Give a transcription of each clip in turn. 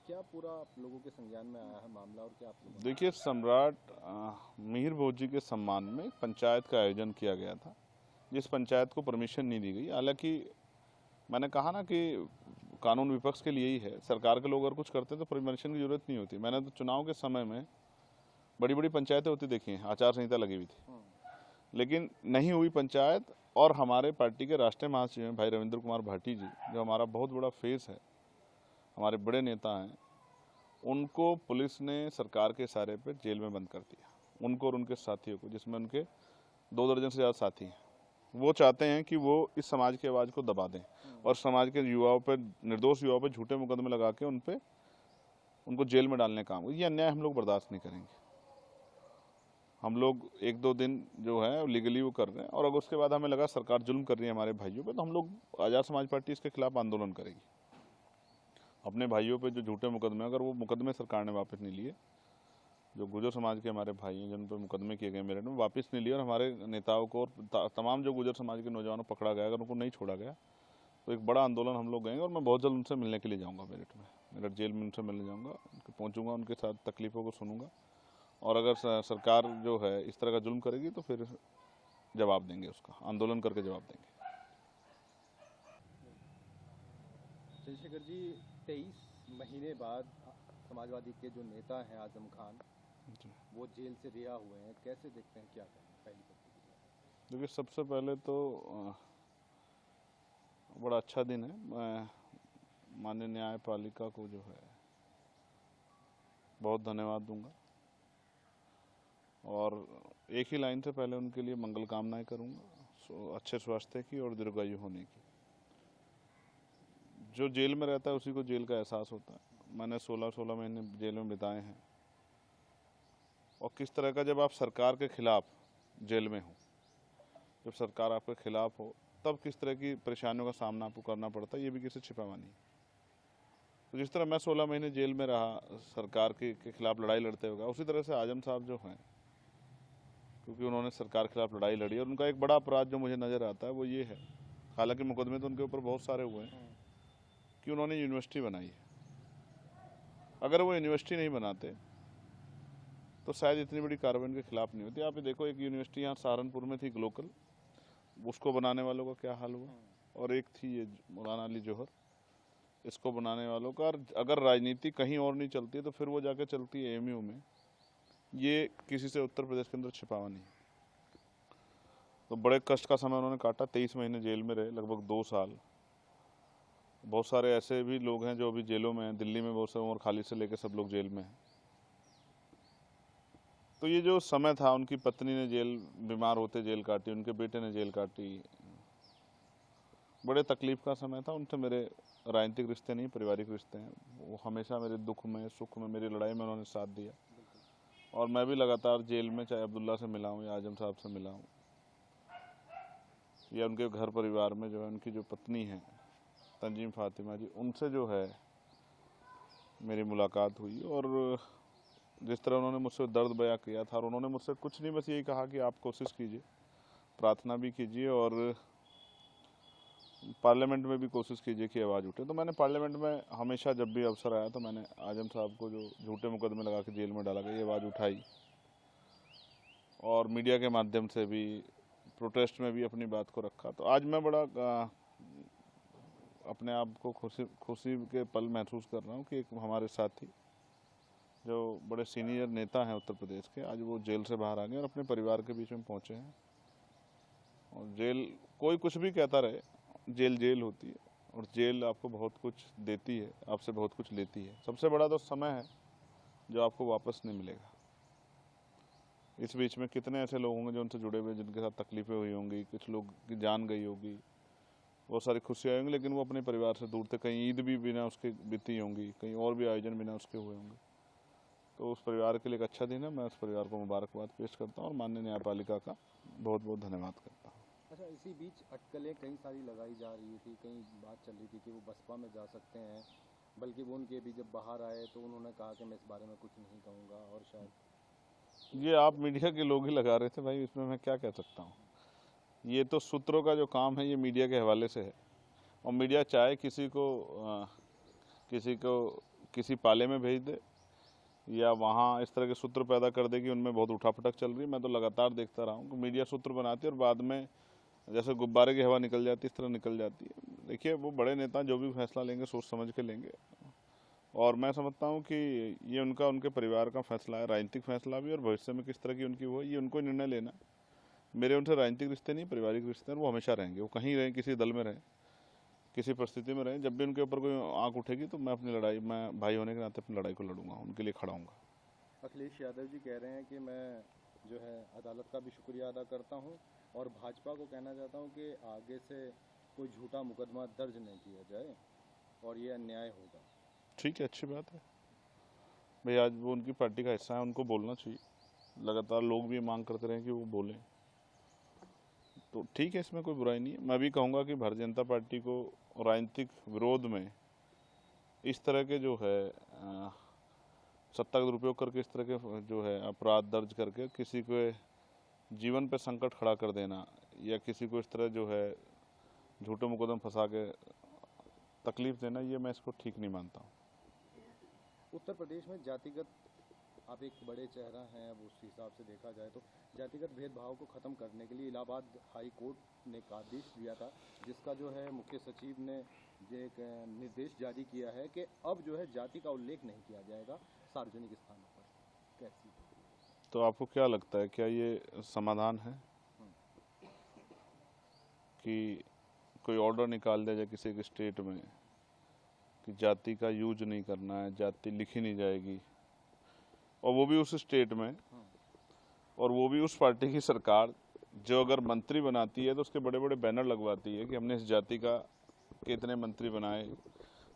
क्या पूरा आप लोगों के संज्ञान में आया है मामला और क्या आप लोगों ने? देखिए, सम्राट मिहिर भोजी के सम्मान में पंचायत का आयोजन किया गया था, जिस पंचायत को परमिशन नहीं दी गई। हालांकि मैंने कहा ना कि कानून विपक्ष के लिए ही है, सरकार के लोग अगर कुछ करते तो परमिशन की जरूरत नहीं होती। मैंने तो चुनाव के समय में बड़ी बड़ी पंचायतें होती देखी हैं, आचार संहिता लगी हुई थी, लेकिन नहीं हुई पंचायत। और हमारे पार्टी के राष्ट्रीय महासचिव हैं भाई रविंद्र कुमार भाटी जी, जो हमारा बहुत बड़ा फेस है, हमारे बड़े नेता हैं, उनको पुलिस ने सरकार के इशारे पर जेल में बंद कर दिया, उनको और उनके साथियों को, जिसमें उनके 2 दर्जन से ज़्यादा साथी हैं। वो चाहते हैं कि वो इस समाज की आवाज़ को दबा दें और समाज के युवाओं पर, निर्दोष युवाओं पर झूठे मुकदमे लगा के उनको जेल में डालने का काम। ये अन्याय हम लोग बर्दाश्त नहीं करेंगे। हम लोग 1-2 दिन जो है लीगली वो कर रहे हैं, और अगर उसके बाद हमें लगा सरकार जुल्म कर रही है हमारे भाइयों पे, तो हम लोग आज़ाद समाज पार्टी इसके खिलाफ आंदोलन करेगी। अपने भाइयों पे जो झूठे मुकदमे, अगर वो मुकदमे सरकार ने वापस नहीं लिए, जो गुजर समाज के हमारे भाई हैं जिन पर मुकदमे किए गए मेरठ में, वापस नहीं लिए, और हमारे नेताओं को और तमाम जो गुजर समाज के नौजवानों को पकड़ा गया, अगर उनको नहीं छोड़ा गया, तो एक बड़ा आंदोलन हम लोग गएंगे। और मैं बहुत जल्द उनसे मिलने के लिए जाऊँगा मेरठ में, मेरठ जेल में उनसे मिलने जाऊँगा, पहुँचूँगा, उनके साथ तकलीफ़ों को सुनूँगा, और अगर सरकार जो है इस तरह का जुल्म करेगी तो फिर जवाब देंगे, उसका आंदोलन करके जवाब देंगे। चंद्रशेखर जी, 23 महीने बाद समाजवादी के जो नेता हैं आजम खान, वो जेल से रिहा हुए हैं, कैसे देखते हैं, क्या कहें पहली प्रतिक्रिया? देखिए, सबसे पहले तो बड़ा अच्छा दिन है। मैं माननीय न्यायपालिका को जो है बहुत धन्यवाद दूंगा, और एक ही लाइन से पहले उनके लिए मंगल कामनाएं करूंगा, अच्छे स्वास्थ्य की और दीर्घायु होने की। जो जेल में रहता है उसी को जेल का एहसास होता है। मैंने 16 महीने जेल में बिताए हैं, और किस तरह का, जब आप सरकार के खिलाफ जेल में हो, जब सरकार आपके खिलाफ हो, तब किस तरह की परेशानियों का सामना आपको करना पड़ता है, ये भी किसी छिपा हुआ नहीं। तो जिस तरह मैं 16 महीने जेल में रहा सरकार के खिलाफ लड़ाई लड़ते हुए, उसी तरह से आजम साहब जो हैं, क्योंकि उन्होंने सरकार के खिलाफ लड़ाई लड़ी, और उनका एक बड़ा अपराध जो मुझे नज़र आता है वो ये है, हालांकि मुकदमे तो उनके ऊपर बहुत सारे हुए हैं, कि उन्होंने यूनिवर्सिटी बनाई है। अगर वो यूनिवर्सिटी नहीं बनाते तो शायद इतनी बड़ी कार्रवाई उनके खिलाफ नहीं होती। आप ये देखो, एक यूनिवर्सिटी यहाँ सहारनपुर में थी ग्लोकल, उसको बनाने वालों का क्या हाल हुआ, और एक थी ये मौलाना अली जौहर, इसको बनाने वालों का। अगर राजनीति कहीं और नहीं चलती तो फिर वो जाके चलती है एएमयू में। ये किसी से उत्तर प्रदेश के अंदर छिपावा नहीं। तो बड़े कष्ट का समय उन्होंने काटा, 23 महीने जेल में रहे, लगभग 2 साल। बहुत सारे ऐसे भी लोग हैं जो अभी जेलों में हैं, दिल्ली में बहुत सारे, उम्र खाली से लेकर सब लोग जेल में हैं। तो ये जो समय था, उनकी पत्नी ने जेल, बीमार होते जेल काटी, उनके बेटे ने जेल काटी, बड़े तकलीफ का समय था। उनसे मेरे राजनीतिक रिश्ते नहीं, पारिवारिक रिश्ते हैं। वो हमेशा मेरे दुख में, सुख में, मेरी लड़ाई में उन्होंने साथ दिया, और मैं भी लगातार जेल में, चाहे अब्दुल्ला से मिला हूँ या आजम साहब से मिला हूँ, या उनके घर परिवार में जो है उनकी जो पत्नी है तंजीम फातिमा जी, उनसे जो है मेरी मुलाकात हुई। और जिस तरह उन्होंने मुझसे दर्द बयां किया था, और उन्होंने मुझसे कुछ नहीं, बस यही कहा कि आप कोशिश कीजिए, प्रार्थना भी कीजिए, और पार्लियामेंट में भी कोशिश कीजिए कि आवाज़ उठे। तो मैंने पार्लियामेंट में हमेशा, जब भी अवसर आया, तो मैंने आजम साहब को जो झूठे मुकदमे लगा के जेल में डाला गया, ये आवाज़ उठाई, और मीडिया के माध्यम से भी, प्रोटेस्ट में भी अपनी बात को रखा। तो आज मैं बड़ा अपने आप को खुशी के पल महसूस कर रहा हूँ कि एक हमारे साथी जो बड़े सीनियर नेता हैं उत्तर प्रदेश के, आज वो जेल से बाहर आ गए और अपने परिवार के बीच में पहुँचे हैं। और जेल, कोई कुछ भी कहता रहे, जेल जेल होती है, और जेल आपको बहुत कुछ देती है, आपसे बहुत कुछ लेती है। सबसे बड़ा तो समय है जो आपको वापस नहीं मिलेगा। इस बीच में कितने ऐसे लोग होंगे जो उनसे जुड़े हुए, जिनके साथ तकलीफ़ें हुई होंगी, कुछ लोग की जान गई होगी, बहुत सारी खुशियाँ होंगी, लेकिन वो अपने परिवार से दूर थे। कहीं ईद भी बिना उसके बीती होंगी, कहीं और भी आयोजन बिना उसके हुए होंगे। तो उस परिवार के लिए एक अच्छा दिन है। मैं उस परिवार को मुबारकबाद पेश करता हूँ, और माननीय न्यायपालिका का बहुत बहुत धन्यवाद करता हूँ। अच्छा, इसी बीच अटकलें कई सारी लगाई जा रही थी, कई बात चल रही थी कि वो बसपा में जा सकते हैं, बल्कि वो उनके भी जब बाहर आए तो उन्होंने कहा कि मैं इस बारे में कुछ नहीं कहूँगा, और शायद ये आप मीडिया के लोग ही लगा रहे थे भाई, इसमें मैं क्या कह सकता हूँ। ये तो सूत्रों का जो काम है ये मीडिया के हवाले से है, और मीडिया चाहे किसी को किसी पाले में भेज दे या वहाँ इस तरह के सूत्र पैदा कर दे कि उनमें बहुत उठापटक चल रही है। मैं तो लगातार देखता रहा हूँ कि मीडिया सूत्र बनाती है और बाद में जैसे गुब्बारे की हवा निकल जाती है, इस तरह निकल जाती है। देखिए, वो बड़े नेता जो भी फैसला लेंगे सोच समझ के लेंगे, और मैं समझता हूँ कि ये उनके परिवार का फैसला है, राजनीतिक फैसला भी, और भविष्य में किस तरह की उनकी वो है, ये उनको निर्णय लेना है। मेरे उनसे राजनीतिक रिश्ते नहीं, पारिवारिक रिश्ते हैं, वो हमेशा रहेंगे। वो कहीं रहें, किसी दल में रहें, किसी परिस्थिति में रहें, जब भी उनके ऊपर कोई आंख उठेगी तो मैं अपनी लड़ाई, मैं भाई होने के नाते अपनी लड़ाई को लड़ूंगा, उनके लिए खड़ा हूँगा। अखिलेश यादव जी कह रहे हैं कि मैं जो है अदालत का भी शुक्रिया अदा करता हूं और भाजपा को कहना चाहता हूं कि आगे से कोई झूठा मुकदमा दर्ज नहीं किया जाए और ये अन्याय होगा। ठीक है, अच्छी बात है भाई, आज वो उनकी पार्टी का हिस्सा है, उनको बोलना चाहिए। लगातार लोग भी मांग करते रहे कि वो बोलें, तो ठीक है, इसमें कोई बुराई नहीं है। मैं भी कहूँगा कि भारतीय जनता पार्टी को राजनीतिक विरोध में इस तरह के जो है सत्ता का दुरुपयोग करके, इस तरह के जो है अपराध दर्ज करके किसी के जीवन पे संकट खड़ा कर देना, या किसी को इस तरह जो है झूठे मुकदमे फंसा के तकलीफ देना, ये मैं इसको ठीक नहीं मानता हूँ। उत्तर प्रदेश में जातिगत, आप एक बड़े चेहरा हैं, अब उस हिसाब से देखा जाए तो जातिगत भेदभाव को ख़त्म करने के लिए इलाहाबाद हाई कोर्ट ने एक आदेश दिया था, जिसका जो है मुख्य सचिव ने ये एक निर्देश जारी किया है कि अब जो है जाति का उल्लेख नहीं किया जाएगा सार्वजनिक स्थानों पर। कैसी, तो आपको क्या लगता है, क्या ये समाधान है कि कोई ऑर्डर निकाल दिया जाए किसी के स्टेट में कि जाति का यूज नहीं करना है, जाति लिखी नहीं जाएगी, और वो भी उस स्टेट में, और वो भी उस पार्टी की सरकार जो अगर मंत्री बनाती है तो उसके बड़े बड़े बैनर लगवाती है कि हमने इस जाति का के इतने मंत्री बनाए,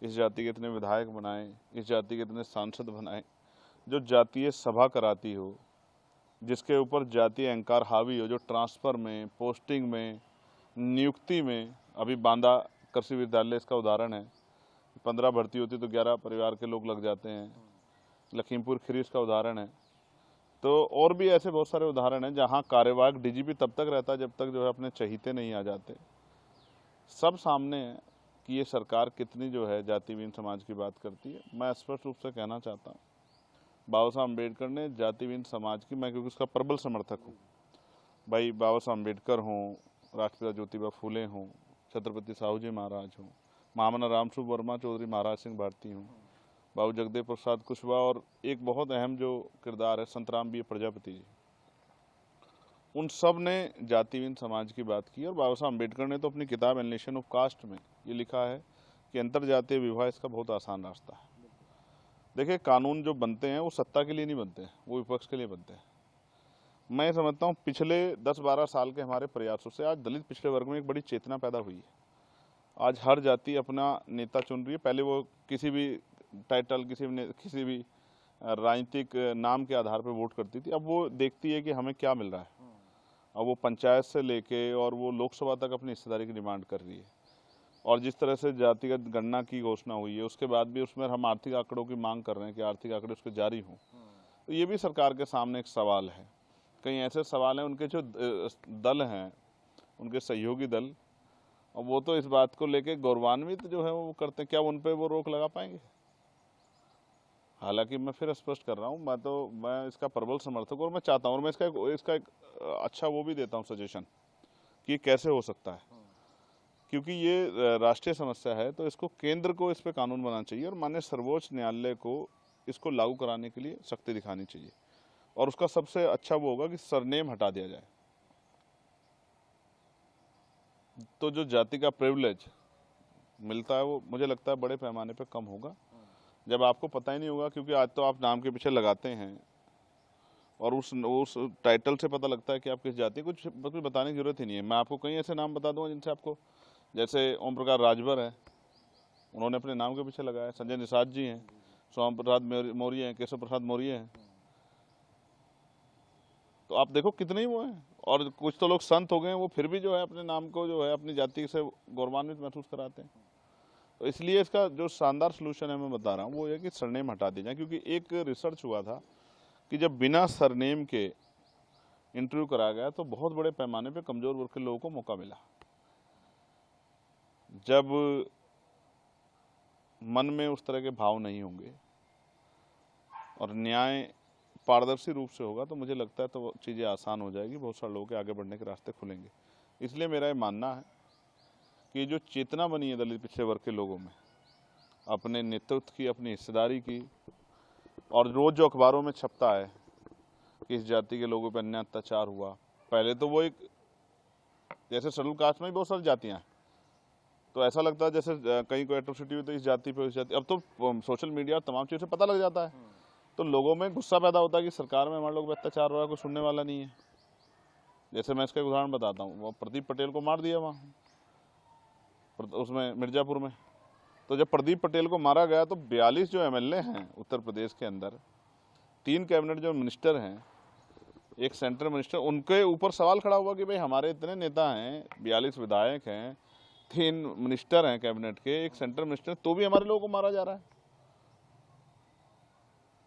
इस जाति के इतने विधायक बनाए, इस जाति के इतने सांसद बनाए। जो जातीय सभा कराती हो, जिसके ऊपर जातीय अहंकार हावी हो, जो ट्रांसफ़र में, पोस्टिंग में, नियुक्ति में, अभी बांदा कृषि विद्यालय इसका उदाहरण है, 15 भर्ती होती तो 11 परिवार के लोग लग जाते हैं। लखीमपुर खीरी इसका उदाहरण है। तो और भी ऐसे बहुत सारे उदाहरण हैं जहां कार्यवाहक डीजीपी तब तक रहता है जब तक जो है अपने चहीते नहीं आ जाते। सब सामने है कि ये सरकार कितनी जो है जातिहीन समाज की बात करती है। मैं स्पष्ट रूप से कहना चाहता हूँ, बाबा साहब अम्बेडकर ने जातिहीन समाज की, मैं क्योंकि उसका प्रबल समर्थक हूँ भाई, बाबा साहब अम्बेडकर हों, राष्ट्रपिता ज्योतिबा फूले हों, छत्रपति साहू जी महाराज हों, महामना रामस्वरूप वर्मा चौधरी महाराज सिंह भारती हों, बाबू जगदेव प्रसाद कुशवाहा, और एक बहुत अहम जो किरदार है संतराम बी प्रजापति जी, उन सब ने जातिहीन समाज की बात की। और बाबा साहब अम्बेडकर ने तो अपनी किताब एलिनेशन ऑफ कास्ट में ये लिखा है कि अंतरजातीय विवाह इसका बहुत आसान रास्ता है। देखिए, कानून जो बनते हैं वो सत्ता के लिए नहीं बनते हैं, वो विपक्ष के लिए बनते हैं। मैं समझता हूँ पिछले 10-12 साल के हमारे प्रयासों से आज दलित पिछड़े वर्ग में एक बड़ी चेतना पैदा हुई है। आज हर जाति अपना नेता चुन रही है। पहले वो किसी भी टाइटल, किसी भी राजनीतिक नाम के आधार पर वोट करती थी, अब वो देखती है कि हमें क्या मिल रहा है। अब वो पंचायत से लेके और वो लोकसभा तक अपनी हिस्सेदारी की डिमांड कर रही है। और जिस तरह से जातिगत गणना की घोषणा हुई है, उसके बाद भी उसमें हम आर्थिक आंकड़ों की मांग कर रहे हैं कि आर्थिक आंकड़े उसके जारी हों। तो ये भी सरकार के सामने एक सवाल है। कई ऐसे सवाल हैं, उनके जो दल हैं, उनके सहयोगी दल, और वो तो इस बात को लेके गौरवान्वित जो है वो करते हैं, क्या उन पे वो रोक लगा पाएंगे? हालांकि मैं फिर स्पष्ट कर रहा हूँ, मैं इसका प्रबल समर्थक हूँ और मैं चाहता हूँ, और मैं इसका एक अच्छा वो भी देता हूँ सजेशन कि कैसे हो सकता है, क्योंकि ये राष्ट्रीय समस्या है, तो इसको केंद्र को इस पे कानून बनाना चाहिए और माननीय सर्वोच्च न्यायालय को इसको लागू कराने के लिए सख्ती दिखानी चाहिए। और उसका सबसे अच्छा वो होगा कि सरनेम हटा दिया जाए, तो जो जाति का प्रिविलेज मिलता है वो मुझे लगता है बड़े पैमाने पे कम होगा, जब आपको पता ही नहीं होगा। क्योंकि आज तो आप नाम के पीछे लगाते हैं और उस टाइटल से पता लगता है कि आप किस जाति, कुछ बताने की जरूरत ही नहीं है। मैं आपको कई ऐसे नाम बता दूंगा जिनसे आपको, जैसे ओम प्रकाश राजभर है, उन्होंने अपने नाम के पीछे लगाया। संजय निषाद जी हैं, सोम प्रसाद मौर्य हैं, केशव प्रसाद मौर्य हैं। तो आप देखो कितने ही वो हैं। और कुछ तो लोग संत हो गए हैं, वो फिर भी जो है अपने नाम को जो है अपनी जाति से गौरवान्वित महसूस कराते हैं। तो इसलिए इसका जो शानदार सोल्यूशन है मैं बता रहा हूँ वो ये कि सरनेम हटा दी जाए। क्योंकि एक रिसर्च हुआ था कि जब बिना सरनेम के इंटरव्यू कराया गया तो बहुत बड़े पैमाने पे कमजोर वर्ग के लोगों को मौका मिला। जब मन में उस तरह के भाव नहीं होंगे और न्याय पारदर्शी रूप से होगा तो मुझे लगता है तो चीज़ें आसान हो जाएगी, बहुत सारे लोगों के आगे बढ़ने के रास्ते खुलेंगे। इसलिए मेरा ये मानना है कि जो चेतना बनी है दलित पिछड़े वर्ग के लोगों में, अपने नेतृत्व की, अपनी हिस्सेदारी की, और रोज जो अखबारों में छपता है कि इस जाति के लोगों पर अन्याय अत्याचार हुआ, पहले तो वो एक जैसे शेड्यूल कास्ट में भी बहुत सारी जातियाँ हैं, तो ऐसा लगता है जैसे कहीं कोई एट्रोसिटी हुई तो इस जाति पे, उस जाति, अब तो सोशल मीडिया और तमाम चीज़ों से पता लग जाता है, तो लोगों में गुस्सा पैदा होता है कि सरकार में हमारे लोग पे अत्याचार हो रहा है, कोई सुनने वाला नहीं है। जैसे मैं इसका एक उदाहरण बताता हूँ, वो प्रदीप पटेल को मार दिया वहाँ उसमें मिर्जापुर में। तो जब प्रदीप पटेल को मारा गया तो 42 जो एमएलए हैं उत्तर प्रदेश के अंदर, 3 कैबिनेट जो मिनिस्टर हैं, एक सेंट्रल मिनिस्टर, उनके ऊपर सवाल खड़ा हुआ कि भाई हमारे इतने नेता हैं, 42 विधायक हैं, 3 मिनिस्टर हैं कैबिनेट के, एक सेंट्रल मिनिस्टर, तो भी हमारे लोगों को मारा जा रहा है।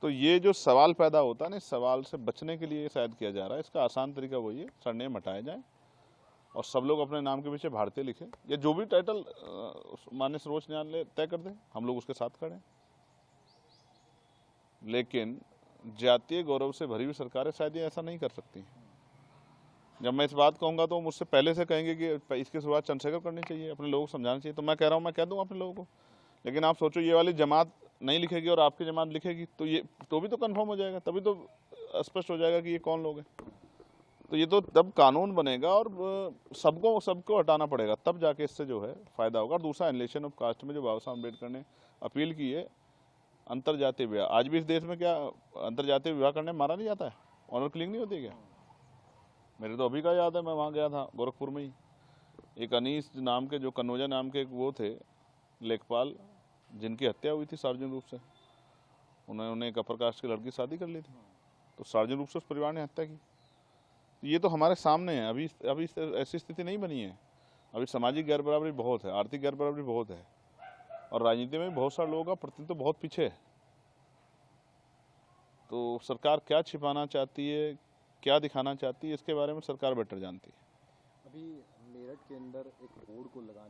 तो ये जो सवाल पैदा होता है ना, इस सवाल से बचने के लिए शायद किया जा रहा है। इसका आसान तरीका वही है, सरनेम हटाए जाए और सब लोग अपने नाम के पीछे भारतीय लिखें, या जो भी टाइटल माननीय सर्वोच्च न्यायालय तय कर दें, हम लोग उसके साथ खड़े हैं। लेकिन जातीय गौरव से भरी हुई सरकारें शायद ये ऐसा नहीं कर सकती। जब मैं इस बात कहूँगा तो मुझसे पहले से कहेंगे कि इसकी शुरुआत चंद्रशेखर करनी चाहिए, अपने लोगों को समझाना चाहिए। तो मैं कह रहा हूँ, मैं कह दूँगा अपने लोगों को, लेकिन आप सोचो ये वाली जमात नहीं लिखेगी और आपकी जमात लिखेगी, तो ये तो भी तो कंफर्म हो जाएगा, तभी तो स्पष्ट हो जाएगा कि ये कौन लोग हैं। तो ये तो तब कानून बनेगा और सबको हटाना पड़ेगा, तब जाके इससे जो है फायदा होगा। और दूसरा, एनलेशन ऑफ कास्ट में जो बाबा साहब अम्बेडकर ने अपील की है, अंतरजातीय विवाह, आज भी इस देश में क्या अंतरजातीय विवाह करने में मारा नहीं जाता है? ऑनर किलिंग नहीं होती क्या? मेरे तो अभी का याद है, मैं वहाँ गया था गोरखपुर में ही, एक अनीस नाम के, जो कन्नौजा नाम के एक वो थे लेखपाल, जिनकी हत्या हुई थी सार्वजनिक रूप से। उन्होंने एक अपर कास्ट की लड़की शादी कर ली थी, तो सार्वजनिक रूप से उस परिवार ने हत्या की। ये तो हमारे सामने है। अभी ऐसी स्थिति नहीं बनी है। अभी सामाजिक गैर बराबरी बहुत है, आर्थिक गैर बराबरी बहुत है, और राजनीति में बहुत सारे लोगों का प्रतिनिधित्व तो बहुत पीछे है। तो सरकार क्या छिपाना चाहती है, क्या दिखाना चाहती है, इसके बारे में सरकार बेटर जानती है। अभी मेरठ के अंदर एक बोर्ड को लगाने